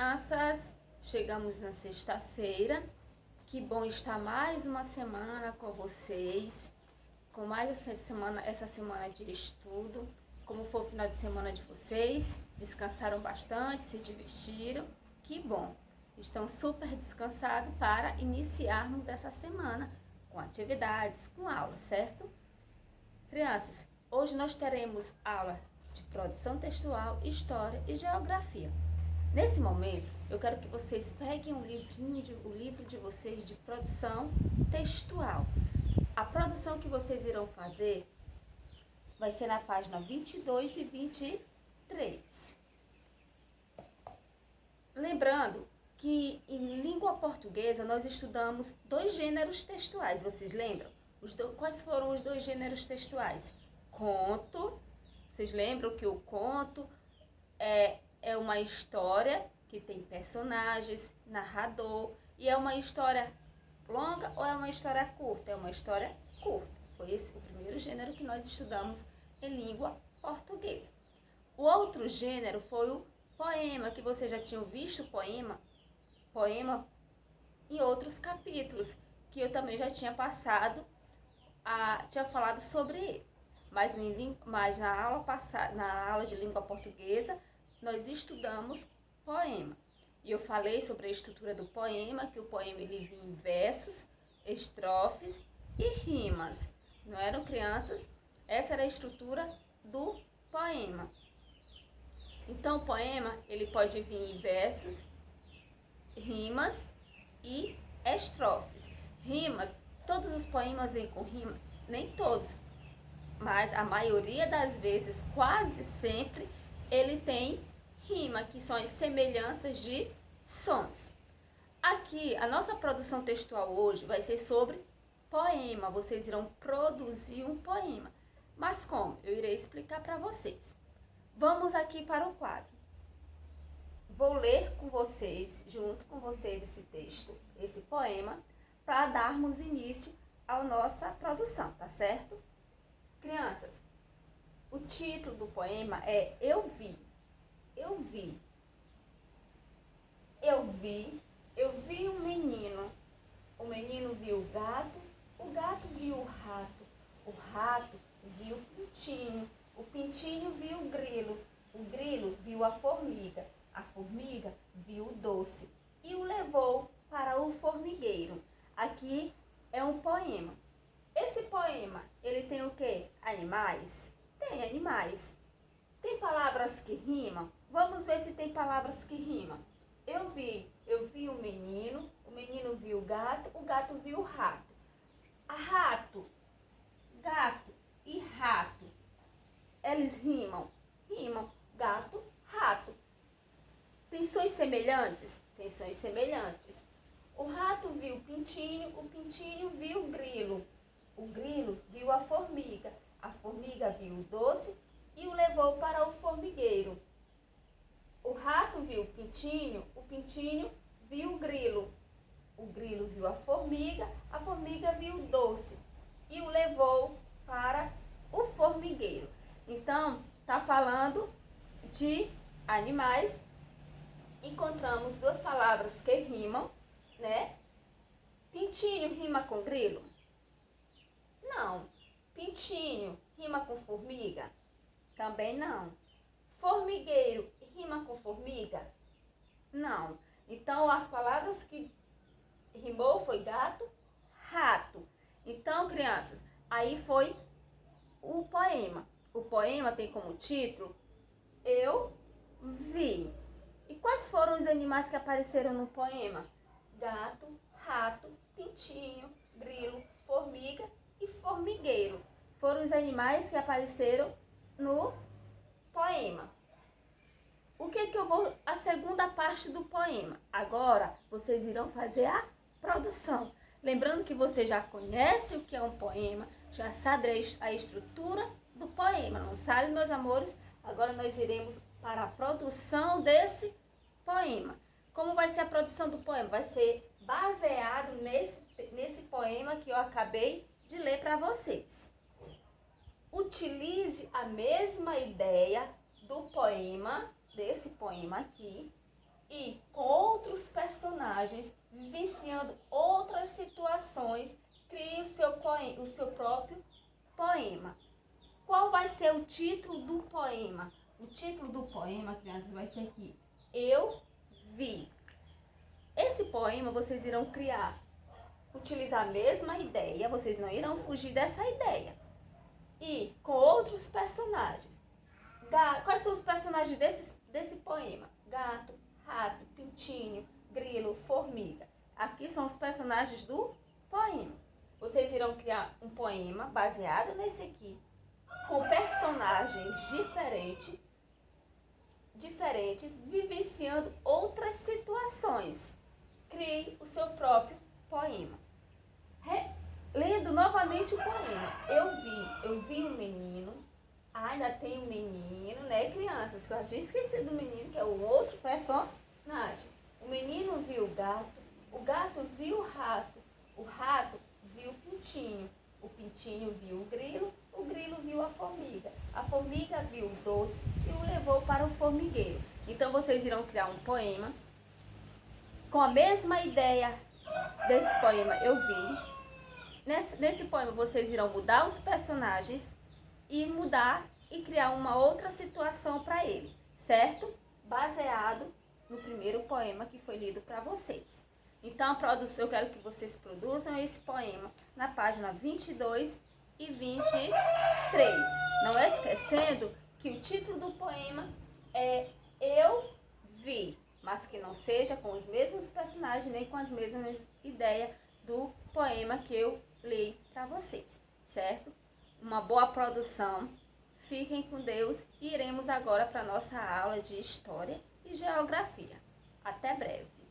crianças, chegamos na sexta-feira. Que bom estar mais uma semana com vocês, com mais essa semana de estudo. Como foi o final de semana de vocês? Descansaram bastante, se divertiram? Que bom! Estão super descansados para iniciarmos essa semana com atividades, com aula, certo? Crianças, hoje nós teremos aula de produção textual, história e geografia. Nesse momento, eu quero que vocês peguem o livro de vocês de produção textual. A produção que vocês irão fazer vai ser na página 22 e 23. Lembrando que em língua portuguesa nós estudamos 2 gêneros textuais, vocês lembram? Quais foram os 2 gêneros textuais? Conto, vocês lembram que o conto é uma história que tem personagens, narrador, e é uma história longa ou é uma história curta? É uma história curta. Foi esse o primeiro gênero que nós estudamos em língua portuguesa. O outro gênero foi o poema, que vocês já tinham visto poema em outros capítulos, que eu também já tinha tinha falado sobre ele. Mas na aula de língua portuguesa, nós estudamos poema. E eu falei sobre a estrutura do poema, que o poema ele vinha em versos, estrofes e rimas. Não eram, crianças? Essa era a estrutura do poema. Então, o poema ele pode vir em versos, rimas e estrofes. Rimas, todos os poemas vêm com rima, nem todos, mas a maioria das vezes, quase sempre, ele tem rima, que são as semelhanças de sons. Aqui, a nossa produção textual hoje vai ser sobre poema. Vocês irão produzir um poema. Mas como? Eu irei explicar para vocês. Vamos aqui para o quadro. Vou ler com vocês, junto com vocês, esse texto, esse poema, para darmos início à nossa produção, tá certo? Crianças, o título do poema é Eu Vi. Eu vi. Eu vi um menino. O menino viu o gato viu o rato viu o pintinho viu o grilo viu a formiga viu o doce e o levou para o formigueiro. Aqui é um poema. Esse poema, ele tem o quê? Animais? Tem animais. Tem palavras que rimam? Vamos ver se tem palavras que rimam. Eu vi o menino viu o gato viu o rato. Gato e rato, eles rimam? Rimam. Gato, rato. Tem sons semelhantes? Tem sons semelhantes. O rato viu o pintinho viu o grilo viu a formiga viu o doce e o levou para o formigueiro. O rato viu o pintinho viu o grilo viu a formiga viu o doce e o levou para o formigueiro. Então, tá falando de animais. Encontramos 2 palavras que rimam, né? Pintinho rima com grilo? Não. Pintinho rima com formiga? Também não. Formigueiro rima com formiga? Não. Então, as palavras que rimou foi gato, rato. Então, crianças, aí foi o poema. O poema tem como título Eu Vi. E quais foram os animais que apareceram no poema? Gato, rato, pintinho, grilo, formiga e formigueiro. Foram os animais que apareceram no poema. O que eu vou... A segunda parte do poema. Agora, vocês irão fazer a produção. Lembrando que você já conhece o que é um poema, já sabe a estrutura do poema, não sabe, meus amores? Agora nós iremos para a produção desse poema. Como vai ser a produção do poema? Vai ser baseado nesse poema que eu acabei de ler para vocês. Utilize a mesma ideia do poema, desse poema aqui, e com outros personagens, vivenciando outras situações, crie o seu próprio poema. Qual vai ser o título do poema? O título do poema, crianças, vai ser aqui: Eu Vi. Esse poema vocês irão criar, utilizar a mesma ideia, vocês não irão fugir dessa ideia. E com outros personagens. Quais são os personagens desse poema? Gato, rato, pintinho, grilo, formiga. Aqui são os personagens do poema. Vocês irão criar um poema baseado nesse aqui, com personagens diferentes, vivenciando outras situações. Crie o seu próprio poema. Lendo novamente o poema. Eu vi um menino. Ainda tem um menino, né, crianças? Eu já tinha esquecido do menino, que é o outro personagem. O menino viu o gato viu o rato viu o pintinho viu o grilo viu a formiga viu o doce e o levou para o formigueiro. Então vocês irão criar um poema com a mesma ideia desse poema Eu Vi. Nesse poema vocês irão mudar os personagens e criar uma outra situação para ele, certo? Baseado no primeiro poema que foi lido para vocês. Então, eu quero que vocês produzam esse poema na página 22 e 23. Não esquecendo que o título do poema é Eu Vi, mas que não seja com os mesmos personagens nem com as mesmas ideias do poema que eu li para vocês, certo? Uma boa produção. Fiquem com Deus e iremos agora para a nossa aula de História e Geografia. Até breve!